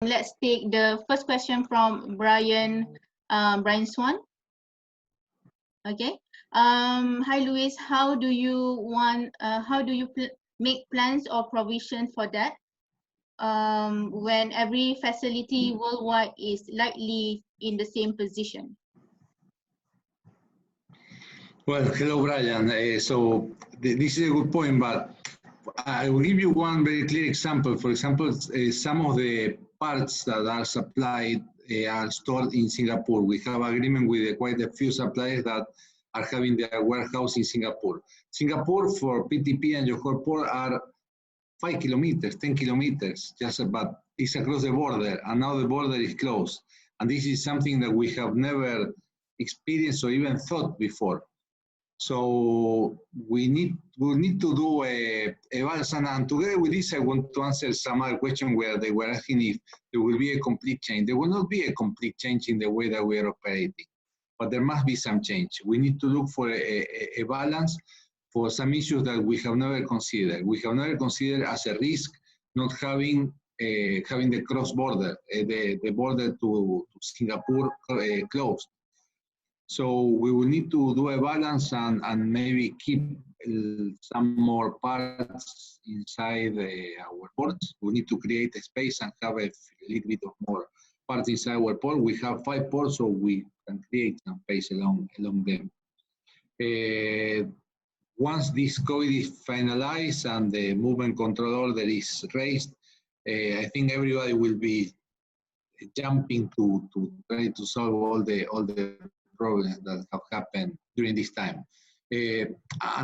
let's take the first question from Brian Swan. Okay. Hi Luis, how do you make plans or provision for that when every facility worldwide is likely in the same position? Well, hello, Brian. This is a good point, but I will give you one very clear example. For example, some of the parts that are supplied are stored in Singapore. We have agreement with quite a few suppliers that are having their warehouse in Singapore. Singapore for PTP and Johor Port are 5 kilometers, 10 kilometers, but it's across the border, and now the border is closed. And this is something that we have never experienced or even thought before. So we need to do a balance. And together with this, I want to answer some other question where they were asking if there will be a complete change. There will not be a complete change in the way that we are operating, but there must be some change. We need to look for a balance for some issues that we have never considered. We have never considered as a risk not having the cross-border, the border to Singapore closed. So we will need to do a balance and maybe keep some more parts inside our ports. We need to create a space and have a little bit of more parts inside our port. We have 5 ports, so we can create some space along them. Once this COVID is finalized and the movement control order is raised, I think everybody will be jumping to try to solve all the problems that have happened during this time. And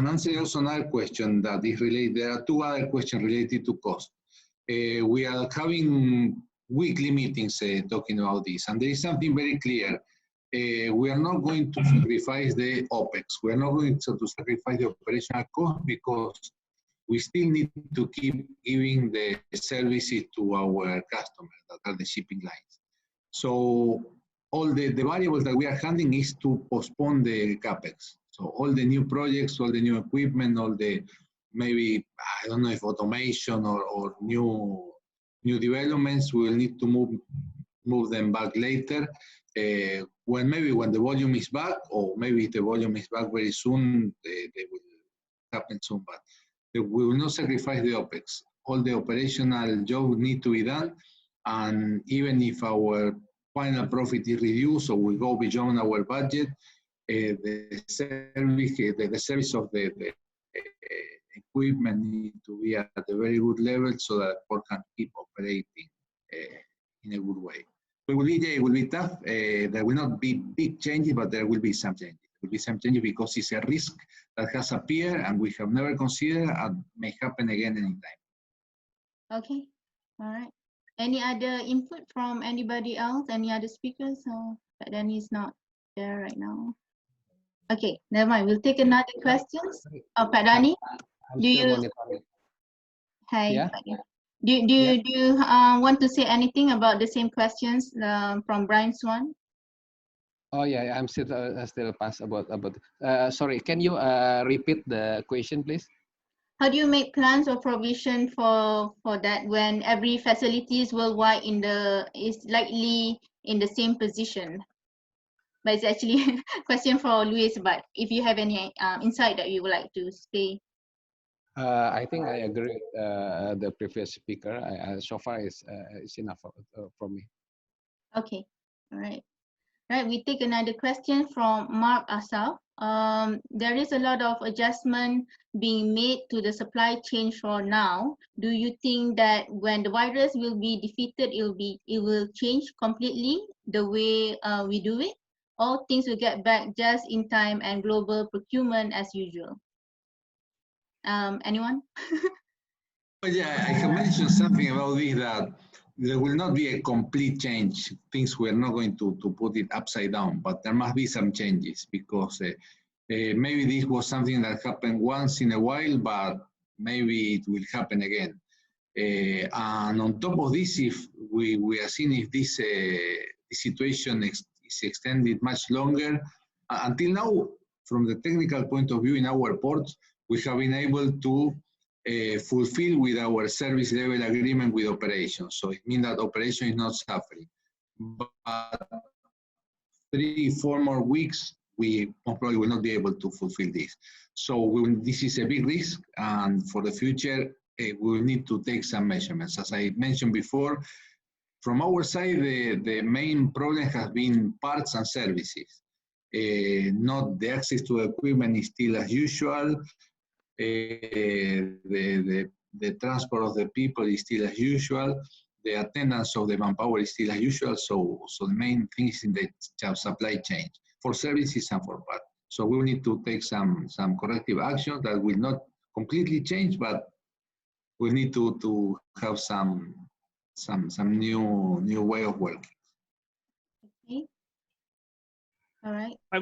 answering also another question that is related, there are 2 other questions related to cost. We are having weekly meetings talking about this, and there is something very clear. We are not going to sacrifice the OPEX. We are not going to sacrifice the operational cost because we still need to keep giving the services to our customers that are the shipping lines. So all the variables that we are handling is to postpone the CapEx. So all the new projects, all the new equipment, all the maybe, I don't know if automation or new developments, we will need to move them back later. When the volume is back, or maybe the volume is back very soon, they will happen soon, but we will not sacrifice the OPEX. All the operational job need to be done, and even if our final profit is reduced or we go beyond our budget, the service of the equipment need to be at a very good level so that port can keep operating in a good way. It will be tough. There will not be big changes, but there will be some changes. There will be some changes because it's a risk that has appeared and we have never considered and may happen again anytime. Okay, all right. Any other input from anybody else? Any other speakers? But Danny is not there right now. Okay, never mind. We'll take another question. Pak Dani, do you? Hi. Yeah. Do you want to say anything about the same questions from Brian Swan? Oh yeah, I'm still pass about. Sorry, can you repeat the question, please? How do you make plans or provision for that when every facilities worldwide is likely in the same position? But it's actually a question for Luis. But if you have any insight that you would like to say. I think I agree with the previous speaker. So far, it's enough for me. Okay, all right. Right, we take another question from Mark Asaf. There is a lot of adjustment being made to the supply chain for now. Do you think that when the virus will be defeated, it will change completely the way we do it? All things will get back just in time and global procurement as usual. Anyone? Yeah, I have mentioned something about this, that there will not be a complete change. Things we're not going to put it upside down, but there must be some changes because maybe this was something that happened once in a while, but maybe it will happen again. And on top of this, if we are seeing if this situation is extended much longer, until now, from the technical point of view in our ports, we have been able to fulfill with our service level agreement with operations. So it means that operation is not suffering. But 3-4 more weeks, we probably will not be able to fulfill this. So this is a big risk, and for the future, we will need to take some measurements. As I mentioned before, from our side, the main problem has been parts and services. Not the access to equipment is still as usual. The transport of the people is still as usual. The attendance of the manpower is still as usual. So the main thing is in the supply chain for services and for parts. So we will need to take some corrective action that will not completely change, but we need to have some new way of working. Okay. All right. I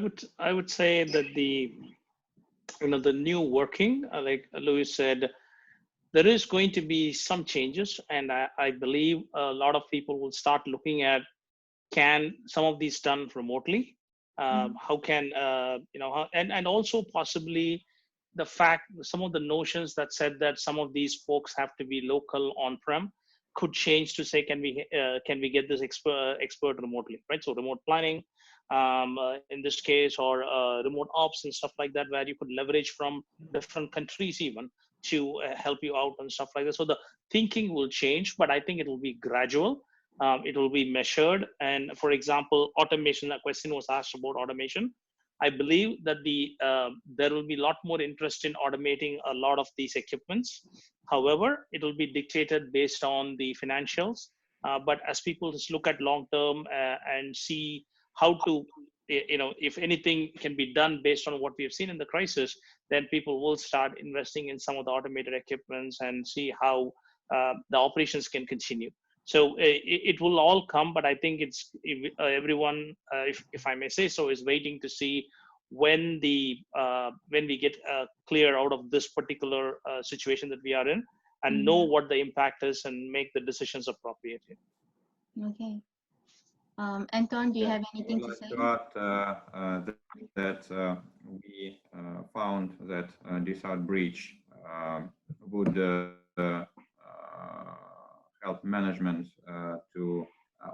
would say that the new working, like Luis said, there is going to be some changes, and I believe a lot of people will start looking at, can some of these done remotely? How can and also possibly the fact, some of the notions that said that some of these folks have to be local on-prem could change to say, can we get this expert remotely, right? So remote planning, in this case, or remote ops and stuff like that, where you could leverage from different countries even to help you out and stuff like that. So the thinking will change, but I think it will be gradual. It will be measured. And for example, automation, a question was asked about automation. I believe that there will be a lot more interest in automating a lot of these equipments. However, it will be dictated based on the financials. But as people just look at long-term and see how to, if anything can be done based on what we have seen in the crisis, then people will start investing in some of the automated equipments and see how the operations can continue. So it will all come, but I think it's everyone, if I may say so, is waiting to see when we get clear out of this particular situation that we are in, and know what the impact is and make the decisions appropriately. Okay. Anton, do you have anything to say? That we found that this outbreach would help management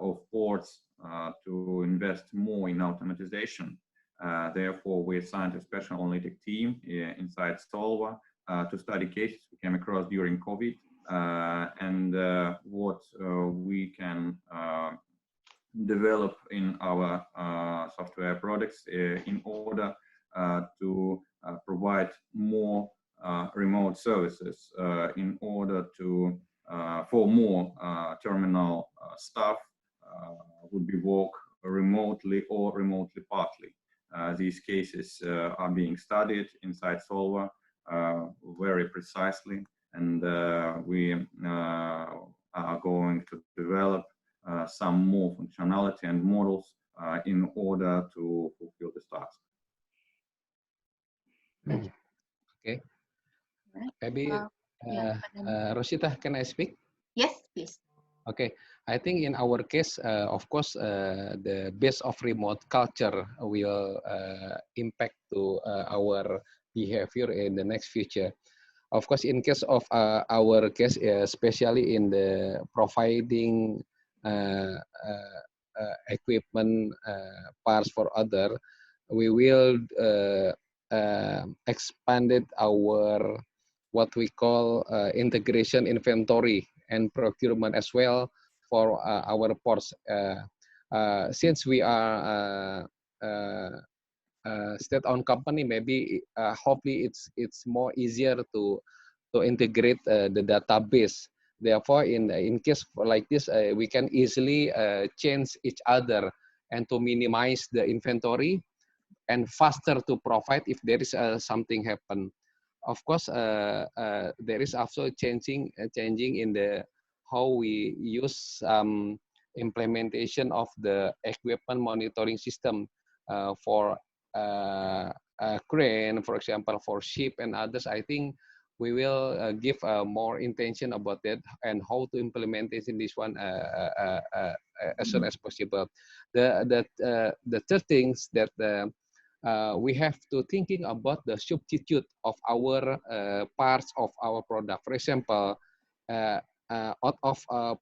of ports to invest more in automatization. Therefore, we assigned a special analytic team inside Solva to study cases we came across during COVID, and what we can develop in our software products in order to provide more remote services, in order to for more terminal staff would be work remotely or remotely partly. These cases are being studied inside Solva very precisely, and we are going to develop some more functionality and models in order to fulfill this task. Okay. Right. Maybe Rosita, can I speak? Yes, please. Okay, I think in our case, of course, the base of remote culture will impact to our behavior in the next future. Of course, in case of our case, especially in the providing equipment parts for other, we will expanded our what we call integration inventory and procurement as well for our ports. Since we are state-owned company, maybe hopefully it's more easier to integrate the database. Therefore, in case like this, we can easily change each other and to minimize the inventory and faster to provide if there is something happen. Of course, there is also changing in the how we use implementation of the equipment monitoring system for crane, for example, for ship and others. I think we will give more intention about that and how to implement it in this one as soon as possible. The third things that we have to thinking about the substitute of our parts of our product. For example, out of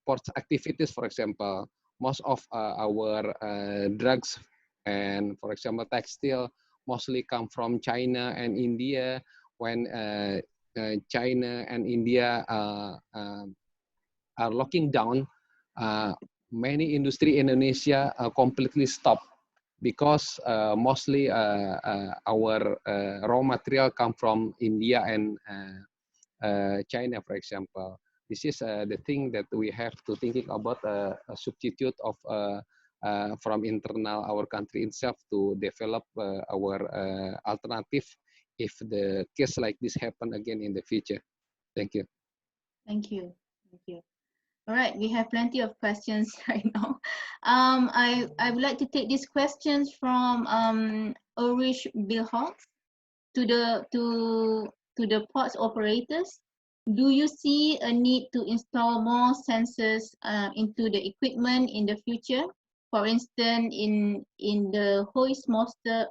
port activities, for example, most of our drugs and, for example, textile mostly come from China and India. When China and India are locking down, many industry in Indonesia completely stop, because mostly our raw material come from India and China, for example. This is the thing that we have to thinking about a substitute of from internal our country itself to develop our alternative if the case like this happen again in the future. Thank you. Thank you. Thank you. All right, we have plenty of questions right now. I would like to take these questions from Ulrich Bilholz to the ports operators. Do you see a need to install more sensors into the equipment in the future? For instance, in the hoist motors,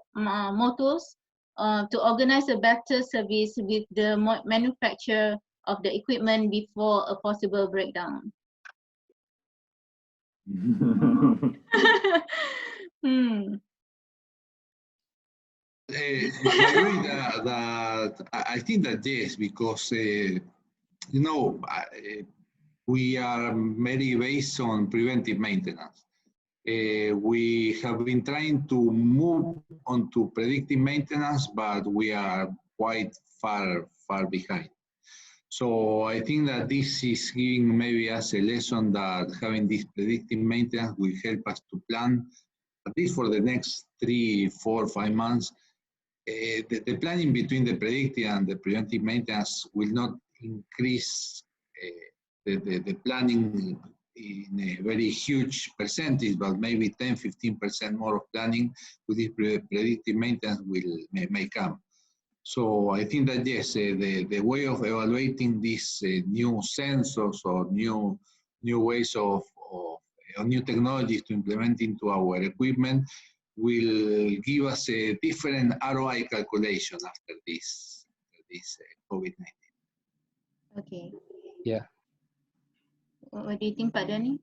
to organize a better service with the manufacturer of the equipment before a possible breakdown. I think that yes, because you know, we are very based on preventive maintenance. We have been trying to move on to predictive maintenance, but we are quite far behind. So I think that this is giving maybe us a lesson that having this predictive maintenance will help us to plan, at least for the next 3, 4, 5 months. The planning between the predictive and the preventive maintenance will not increase the planning in a very huge percentage, but maybe 10–15% more of planning with this predictive maintenance may come. So I think that yes, the way of evaluating these new sensors or new ways of new technologies to implement into our equipment will give us a different ROI calculation after this COVID-19. Okay. Yeah. What do you think, Pak Dhani?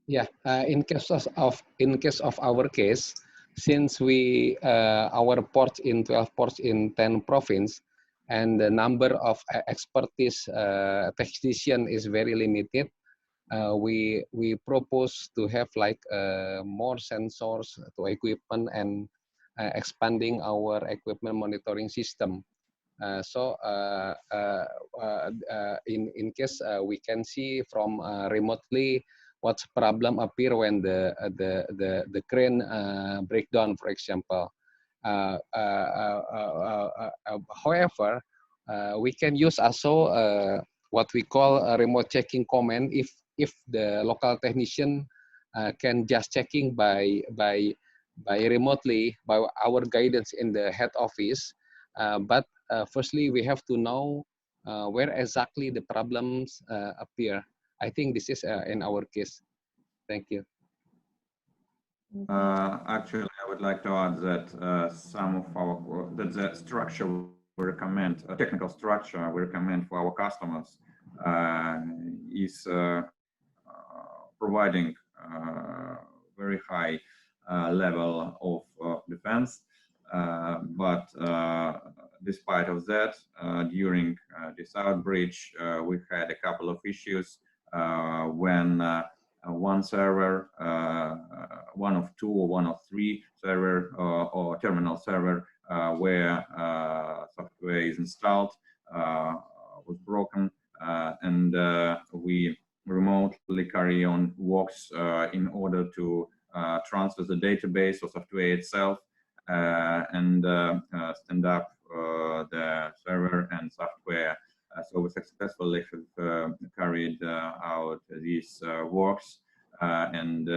Yeah. In case of our case, since we our ports in 12 ports in 10 provinces, and the number of expertise technician is very limited, we propose to have like more sensors to equipment and expanding our equipment monitoring system. So in case we can see from remotely what's problem appear when the crane breakdown, for example. However, we can use also what we call a remote checking command if the local technician can just checking by remotely by our guidance in the head office. But firstly, we have to know where exactly the problems appear. I think this is in our case. Thank you. Actually, I would like to add that some of our the structure we recommend, a technical structure we recommend for our customers is providing very high level of defense. But despite of that, during this outbreak, we had a couple of issues when one server, one of 2 or one of 3 server or terminal server where software is installed was broken, and we remotely carry on works in order to transfer the database or software itself and stand up the server and software. So we successfully carried out these works and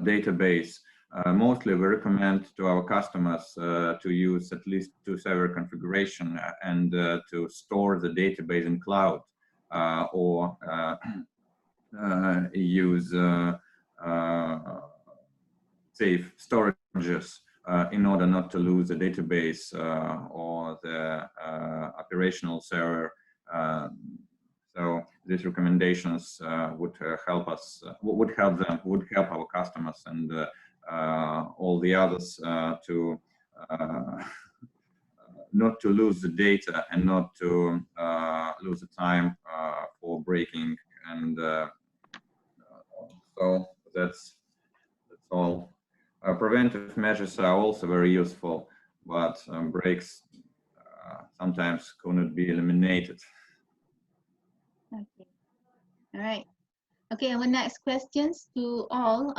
database. Mostly we recommend to our customers to use at least 2 server configuration and to store the database in cloud or use safe storages in order not to lose the database or the operational server. So these recommendations would help us, would help our customers and all the others to not to lose the data and not to lose the time for breaking. And so that's all. Preventive measures are also very useful, but breaks sometimes cannot be eliminated. Okay. All right. Okay, our next questions to all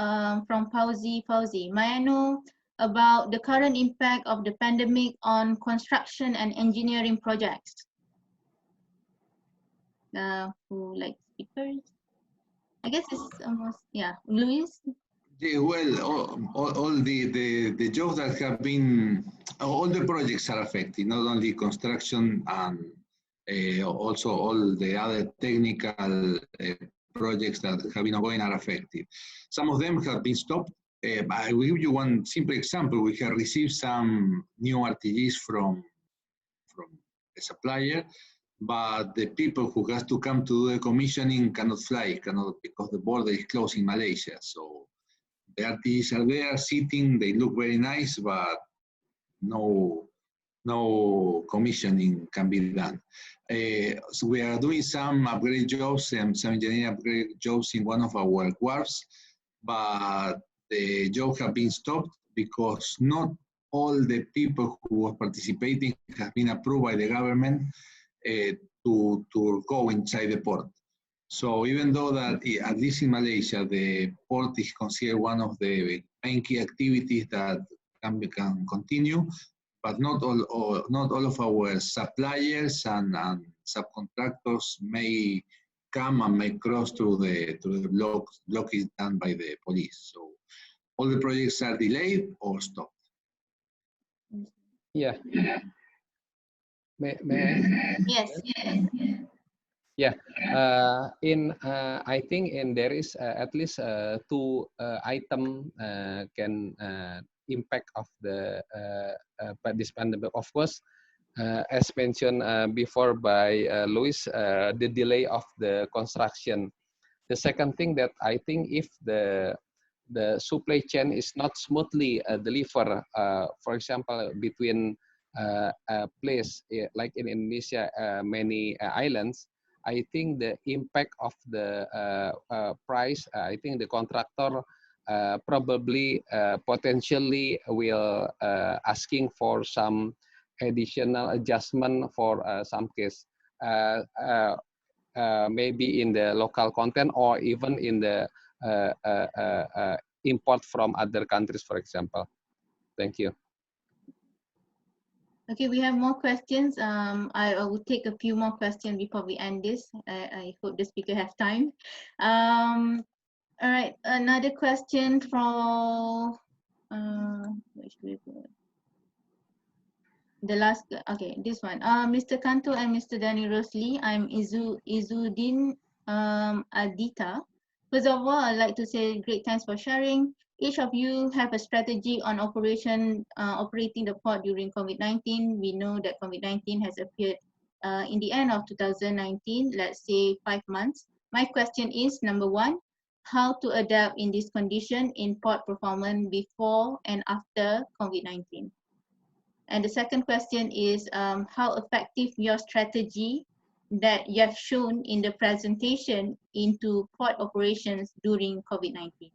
from Fauzi. May I know about the current impact of the pandemic on construction and engineering projects? Who like speakers? I guess it's almost, yeah, Luis? Yeah, well, all the jobs that have been, all the projects are affected, not only construction and also all the other technical projects that have been ongoing are affected. Some of them have been stopped. I will give you one simple example. We have received some new RTGs from a supplier, but the people who has to come to do the commissioning cannot fly, because the border is closed in Malaysia. So the RTGs are there sitting, they look very nice, but no commissioning can be done. So we are doing some upgrade jobs and some engineering upgrade jobs in one of our wharves, but the job have been stopped because not all the people who were participating have been approved by the government to go inside the port. So even though that, at least in Malaysia, the port is considered one of the main key activities that can continue, but not all of our suppliers and subcontractors may come and may cross through the blockade done by the police. So all the projects are delayed or stopped. Yeah. May I? Yes. Yeah. I think there is at least two item can impact of the this pandemic. Of course, as mentioned before by Luis, the delay of the construction. The second thing that I think, if the supply chain is not smoothly delivered, for example, between a place like in Indonesia, many islands, I think the impact of the price, I think the contractor probably potentially will asking for some additional adjustment for some case, maybe in the local content or even in the import from other countries, for example. Thank you. Okay, we have more questions. I will take a few more questions before we end this. I hope the speaker has time. All right, another question from the last, okay, this one. Mr. Kanto and Mr. Danny Rosli, I'm Izuddin Adita. First of all, I'd like to say great thanks for sharing. Each of you have a strategy on operating the port during COVID-19. We know that COVID-19 has appeared in the end of 2019, let's say 5 months. My question is, number one, how to adapt in this condition in port performance before and after COVID-19? And the second question is, how effective your strategy that you have shown in the presentation into port operations during COVID-19?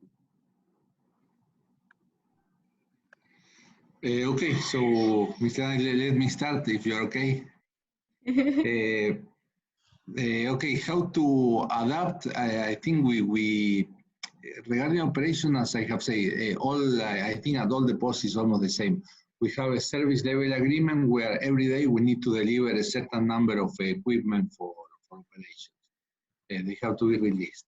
Okay, so Mr. let me start if you're okay. Okay, how to adapt? I think we regarding operation, as I have said, I think at all the posts is almost the same. We have a service level agreement where every day we need to deliver a certain number of equipment for operations. They have to be released.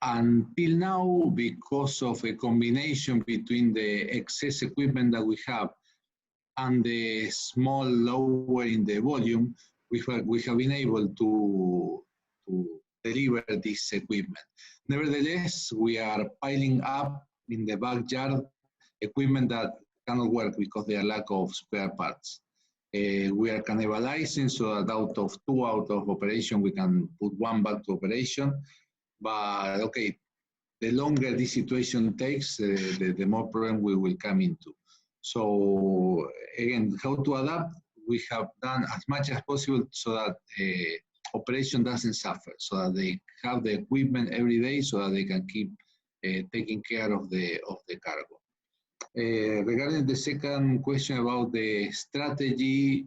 Until now, because of a combination between the excess equipment that we have and the small lower in the volume, we have been able to deliver this equipment. Nevertheless, we are piling up in the backyard equipment that cannot work because there are lack of spare parts. We are cannibalizing, so that out of 2 out of operation, we can put 1 back to operation. But okay, the longer this situation takes, the more problem we will come into. So again, how to adapt? We have done as much as possible so that operation doesn't suffer, so that they have the equipment every day, so that they can keep taking care of the cargo. Regarding the second question about the strategy,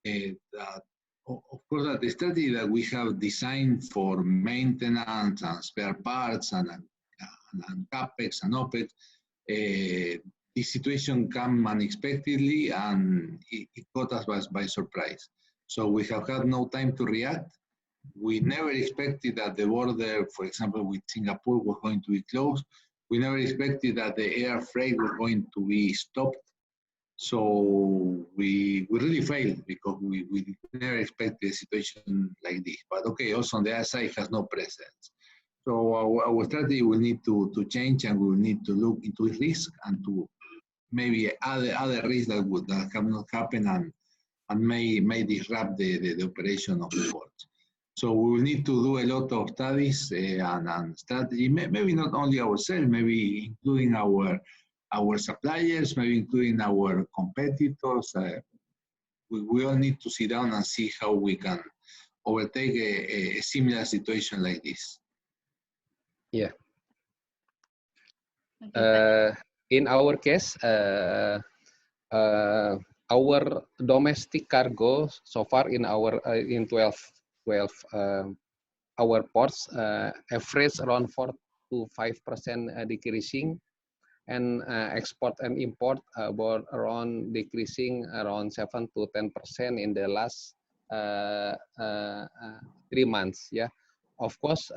that, of course, that the strategy that we have designed for maintenance and spare parts and CapEx and OpEx, this situation came unexpectedly and it caught us by surprise. So we have had no time to react. We never expected that the border, for example, with Singapore was going to be closed. We never expected that the air freight was going to be stopped. So we really failed because we never expected a situation like this. But okay, also on the other side has no precedence. So our strategy will need to change, and we will need to look into risk and to maybe other risks that have not happened and may disrupt the operation of the port. So we will need to do a lot of studies and strategy, maybe not only ourselves, maybe including our suppliers, maybe including our competitors. We all need to sit down and see how we can overtake a similar situation like this. Yeah. Okay. In our case, our domestic cargo so far in our in 12 our ports average around 4 to 5% decreasing, and export and import about around decreasing around 7 to 10% in the last 3 months. Yeah, of course,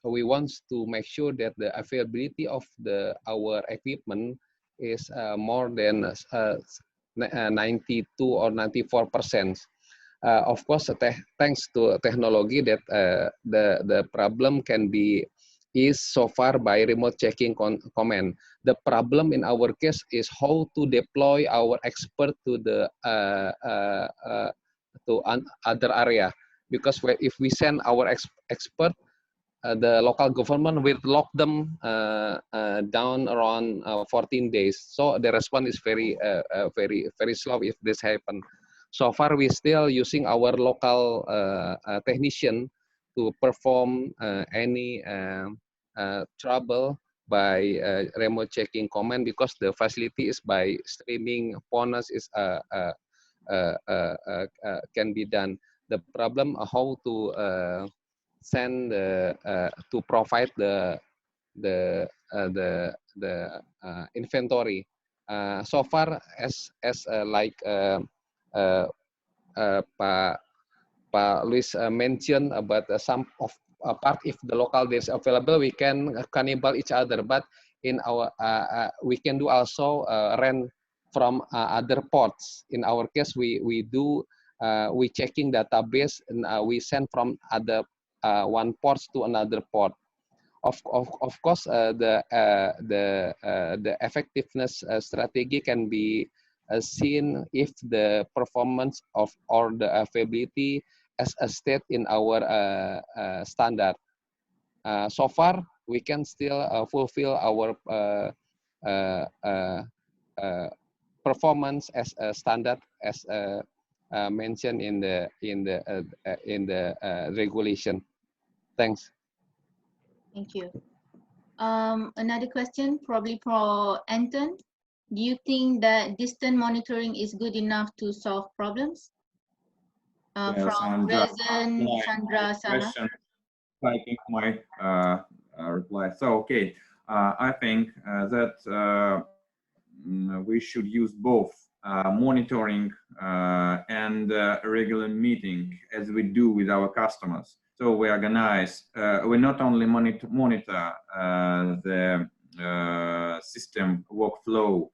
we want to make sure that the availability of our equipment is more than 92 or 94%. Of course, thanks to technology, that the problem can be eased so far by remote checking command. The problem in our case is how to deploy our expert to the other area, because if we send our expert, the local government will lock them down around 14 days. So the response is very slow if this happens. So far, we're still using our local technician to perform any trouble by remote checking command, because the facility is by streaming PONAS is can be done. The problem how to send to provide the inventory. So far, as like Pak Luis mentioned about some of part, if the local is available, we can cannibal each other. But in our we can do also rent from other ports. In our case, we checking database, and we send from other one port to another port. Of course, the effectiveness strategy can be seen if the performance of or the availability as a state in our standard. So far, we can still fulfill our performance as a standard, as mentioned in the regulation. Thanks. Thank you. Another question, probably for Anton. Do you think that distant monitoring is good enough to solve problems? Yes, from Rezen, Chandra, Salah. Taking my reply. So, okay, I think that we should use both monitoring and regular meeting, as we do with our customers. So we organize, we not only monitor the system workflow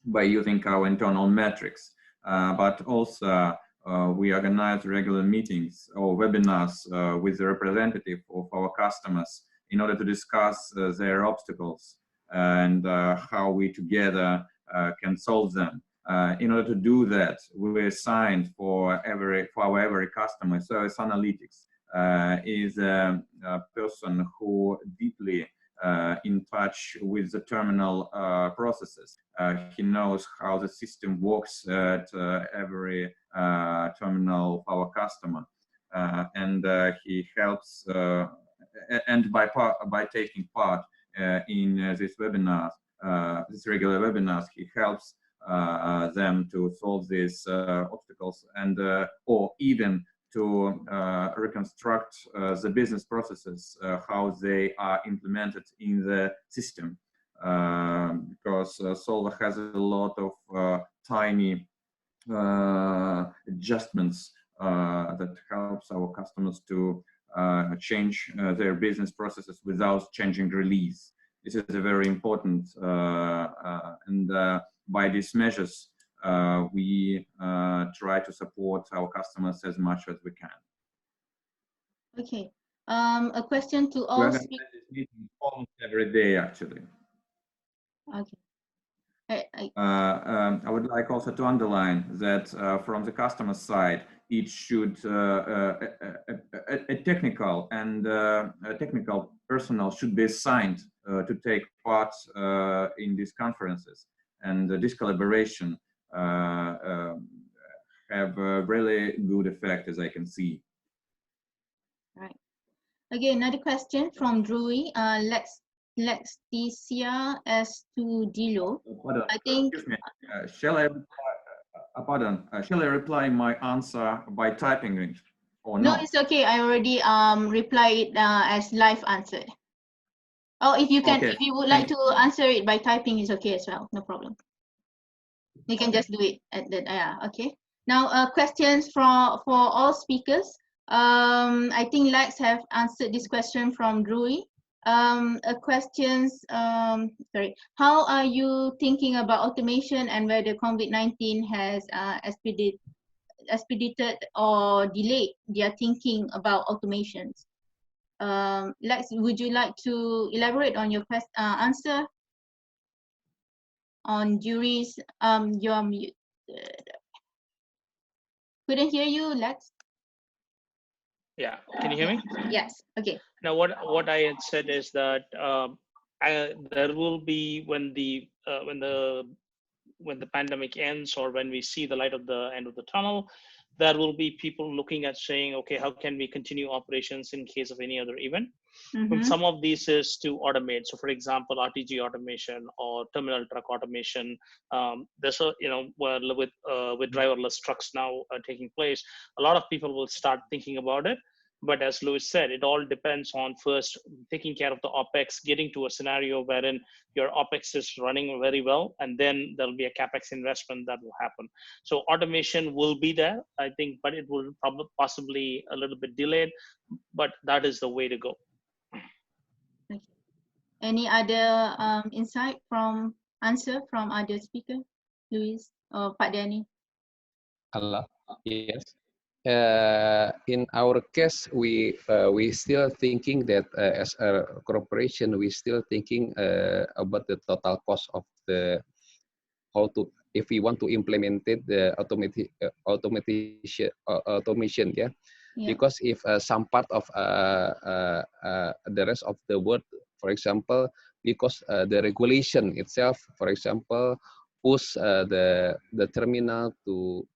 by using our internal metrics, but also we organize regular meetings or webinars with the representative of our customers in order to discuss their obstacles and how we together can solve them. In order to do that, we assigned for our every customer service analytics is a person who deeply in touch with the terminal processes. He knows how the system works at every terminal of our customer, and he helps. And by taking part in this webinar, this regular webinars, he helps them to solve these obstacles and or even to reconstruct the business processes, how they are implemented in the system. Because Solva has a lot of tiny adjustments that helps our customers to change their business processes without changing release. This is a very important, and by these measures, we try to support our customers as much as we can. Okay. A question to all speakers. Almost every day, actually. Okay. I would like also to underline that from the customer side, it should a technical and technical personnel should be assigned to take part in these conferences, and this collaboration have a really good effect, as I can see. Right. Again, another question from Drewy. Lexticia Estudillo. I think. Excuse me. Shall I? Shall I reply my answer by typing it or No, not? it's okay. I already replied as live answer. Oh, if you can, Okay. if you would like to answer it by typing, is okay as well. No problem. You can just do it at the okay. Now, questions for all speakers. I think Lex have answered this question from Drewy. Questions, sorry, how are you thinking about automation and whether COVID-19 has expedited or delayed their thinking about automations? Lex, would you like to elaborate on your answer on Drewy's, your mute. Couldn't hear you, Lex. Yeah, can you hear me? Yes, okay. Now, what I had said is that there will be when the pandemic ends, or when we see the light at the end of the tunnel, there will be people looking at saying, okay, how can we continue operations in case of any other event? And some of these is to automate. So, for example, RTG automation or terminal truck automation. There's a, with driverless trucks now taking place, a lot of people will start thinking about it. But as Louis said, it all depends on first taking care of the OPEX, getting to a scenario wherein your OPEX is running very well, and then there'll be a CAPEX investment that will happen. So automation will be there, I think, but it will probably possibly a little bit delayed, but that is the way to go. Okay. Any other insight answer from other speaker, Louis or Pak Danny? Hello. Yes. In our case, we still thinking that as a corporation, we still thinking about the total cost of the if we want to implement it, the automation, yeah. Because if some part of the rest of the world, for example, because the regulation itself, for example, push the terminal to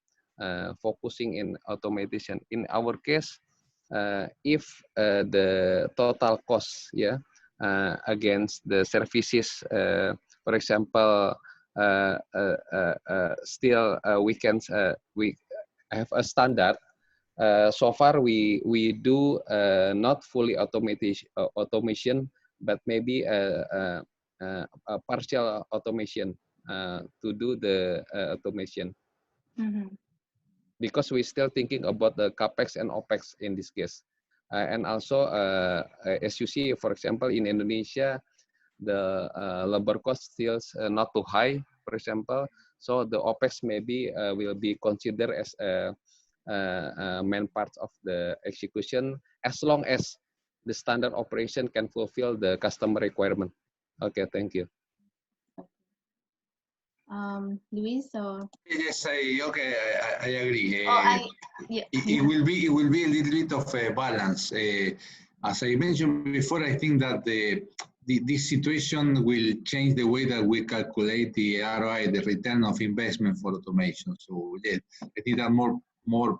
focusing in automation. In our case, if the total cost, yeah, against the services, for example, still we have a standard. So far, we do not fully automation, but maybe a partial automation to do the automation. Because we're still thinking about the CAPEX and OPEX in this case. And also, as you see, for example, in Indonesia, the labor cost still not too high, for example. So the OPEX maybe will be considered as a main part of the execution, as long as the standard operation can fulfill the customer requirement. Okay, thank you. Luis or? Yes, I agree. Yeah. It will be a little bit of a balance. As I mentioned before, I think that this situation will change the way that we calculate the ROI, the return of investment for automation. So yes, I think that more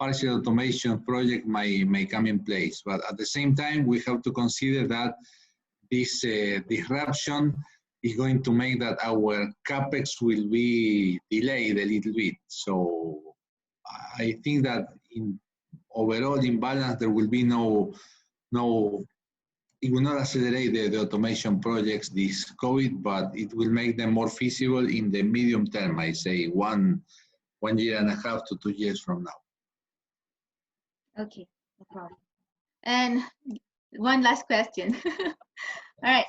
partial automation project may come in place. But at the same time, we have to consider that this disruption is going to make that our capex will be delayed a little bit. So I think that overall in balance there will be no it will not accelerate the automation projects this COVID, but it will make them more feasible in the medium term. I say 1 year and a half to 2 years from now. Okay, no problem. And one last question. All right.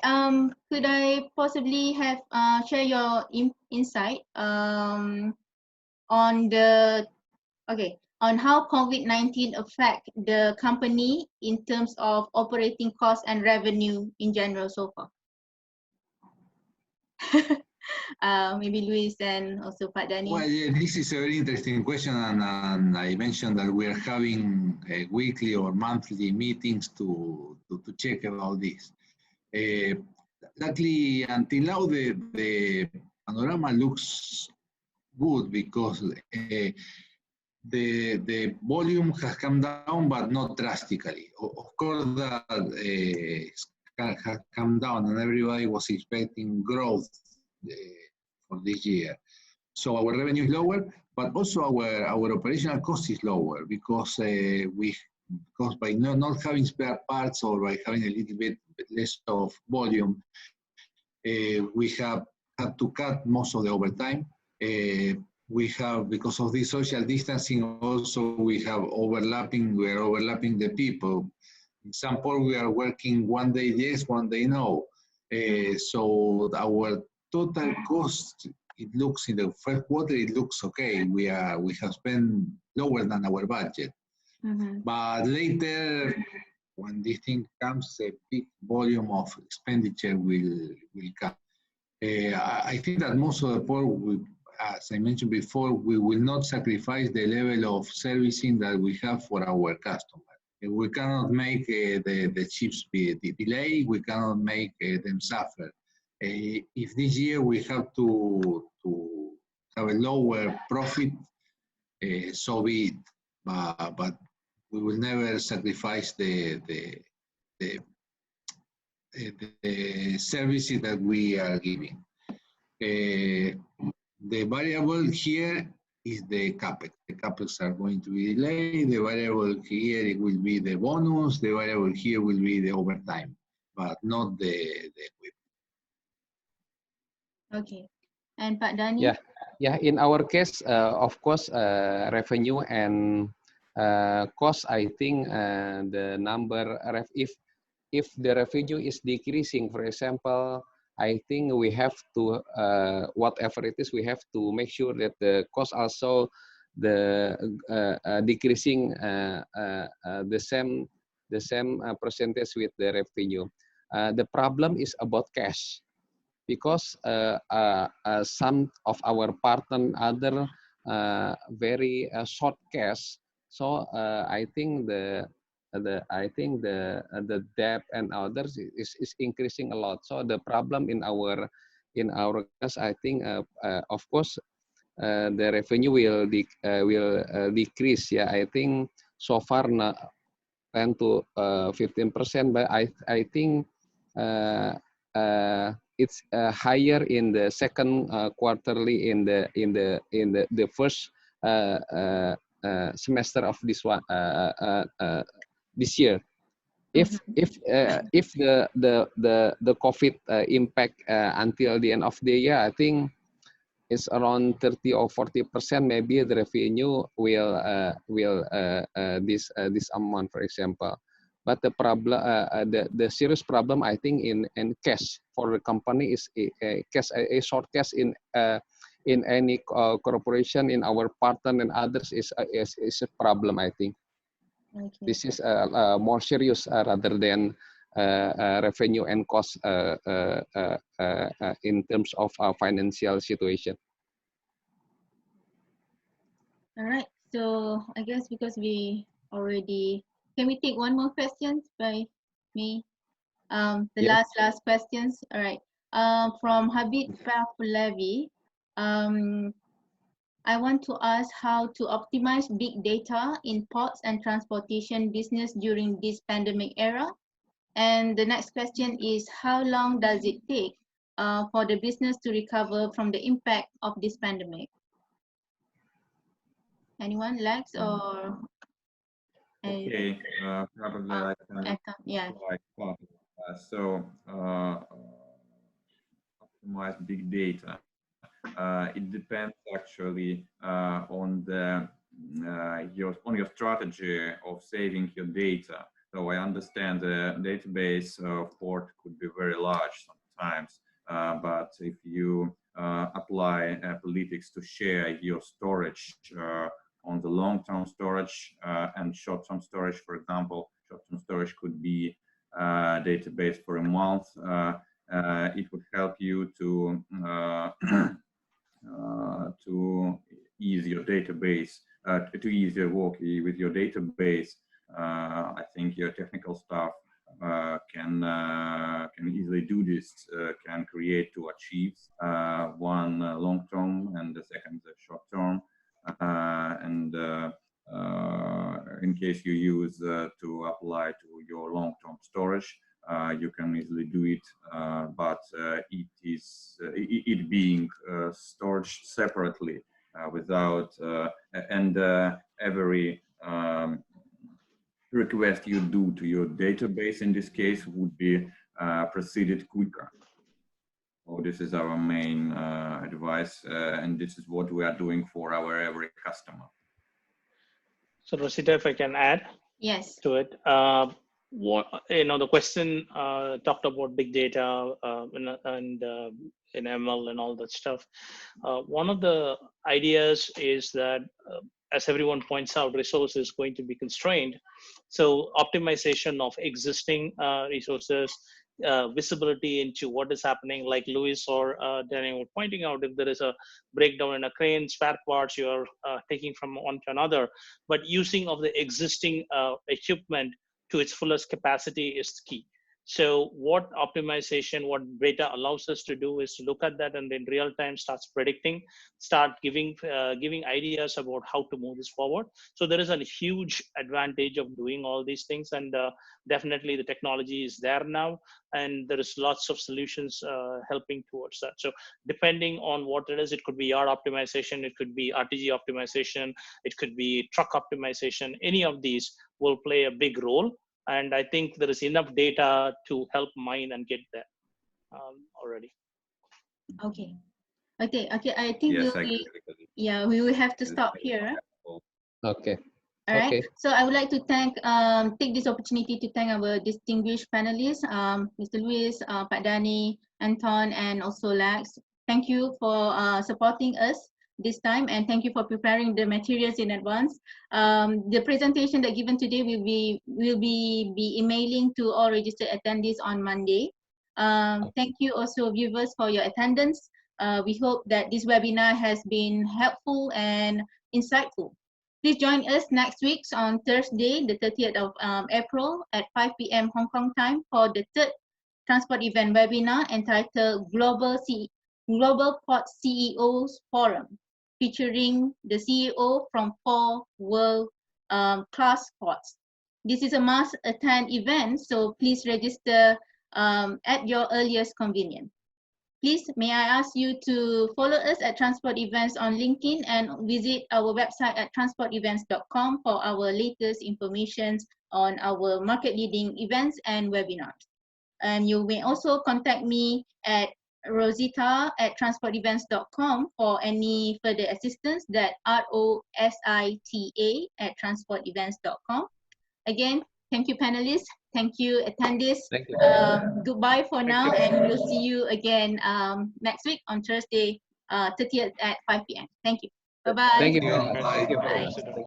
Could I possibly have share your insight on how COVID-19 affect the company in terms of operating costs and revenue in general so far? Maybe Luis and also Pak Dhani. Well, yeah, this is a very interesting question, and I mentioned that we are having weekly or monthly meetings to check about this. Luckily, until now, the panorama looks good because the volume has come down, but not drastically. Of course, that has come down, and everybody was expecting growth for this year. So our revenue is lower, but also our operational cost is lower because by not having spare parts or by having a little bit less of volume, we have had to cut most of the overtime. We have, because of this social distancing, also we are overlapping the people. In some point, we are working 1 day yes, 1 day no. So our total cost, it looks in the first quarter, it looks okay. We have spent lower than our budget. Mm-hmm. But later, when this thing comes, a big volume of expenditure will come. I think that most of the part, as I mentioned before, we will not sacrifice the level of servicing that we have for our customers. We cannot make the chips be delayed. We cannot make them suffer. If this year we have to have a lower profit, so be it. But we will never sacrifice the services that we are giving. The variable here is the CapEx. The CapEx are going to be delayed. The variable here it will be the bonus. The variable here will be the overtime, but not the equipment. Okay. And Pak Dhani? Yeah. In our case, of course, revenue and cost. I think the number if the revenue is decreasing, for example, I think we have to, whatever it is, we have to make sure that the cost also decreasing the same percentage with the revenue. The problem is about cash, because some of our partner other very short cash. So I think the debt and others is increasing a lot. So the problem in our case, I think of course the revenue will decrease. Yeah, I think so far 10 to 15%, but I think it's higher in the second quarterly in the first semester of this one this year. If the COVID impact until the end of the year, I think it's around 30 or 40%. Maybe the revenue will this amount, for example. But the problem, the serious problem, I think, in cash for the company is a short cash in any corporation, in our partner and others is a problem. I think. Okay. This is more serious rather than revenue and cost in terms of our financial situation. All right. So I guess because we already, can we take one more question by me? The Yes. last questions. All right. From Habib Pahlavi. I want to ask how to optimize big data in ports and transportation business during this pandemic era. And the next question is, how long does it take for the business to recover from the impact of this pandemic? Anyone, Lex or? Okay, probably I can Yeah. provide part of that. So, optimize big data. It depends actually on the your strategy of saving your data. So I understand the database port could be very large sometimes, but if you apply politics to share your storage on the long-term storage and short-term storage, for example, short-term storage could be database for a month. It would help you to ease your database, to ease your work with your database. I think your technical staff can easily do this, can create to achieve one long term and the second short term. And in case you use to apply to your long term storage, you can easily do it, but it being stored separately without and every request you do to your database in this case would be proceeded quicker. So this is our main advice, and this is what we are doing for our every customer. So Rosita, if I can add to it. What, the question talked about big data and in ML and all that stuff. One of the ideas is that, as everyone points out, resource is going to be constrained. So optimization of existing resources, visibility into what is happening, like Luis or Daniel were pointing out, if there is a breakdown in a crane, spare parts you're taking from one to another, but using of the existing equipment to its fullest capacity is key. So what optimization, what data allows us to do is to look at that and in real time starts predicting, start giving ideas about how to move this forward. So there is a huge advantage of doing all these things, and definitely the technology is there now, and there is lots of solutions helping towards that. So depending on what it is, it could be yard optimization, it could be RTG optimization, it could be truck optimization. Any of these will play a big role. And I think there is enough data to help mine and get there already. Okay. I think yes, we will have to stop here. Okay. All right. So I would like to take this opportunity to thank our distinguished panelists, Mr. Luis, Pak Dani, Anton, and also Lex. Thank you for supporting us this time, and thank you for preparing the materials in advance. The presentation that given today will be emailing to all registered attendees on Monday. Thank you also viewers for your attendance. We hope that this webinar has been helpful and insightful. Please join us next week on Thursday, the 30th of April at 5 p.m. Hong Kong time for the third transport event webinar entitled Global Port CEOs Forum, featuring the CEO from 4 world-class ports. This is a must-attend event, so please register at your earliest convenience. Please, may I ask you to follow us at Transport Events on LinkedIn and visit our website at transportevents.com for our latest information on our market-leading events and webinars. And you may also contact me at rosita@transportevents.com for any further assistance. That ROSITA@transportevents.com. Again, thank you panelists, thank you attendees. Thank you. Goodbye for now, and we'll see you again next week on Thursday, 30th at 5 p.m. Thank you. Bye-bye. Thank you. Bye. Thank you. Bye.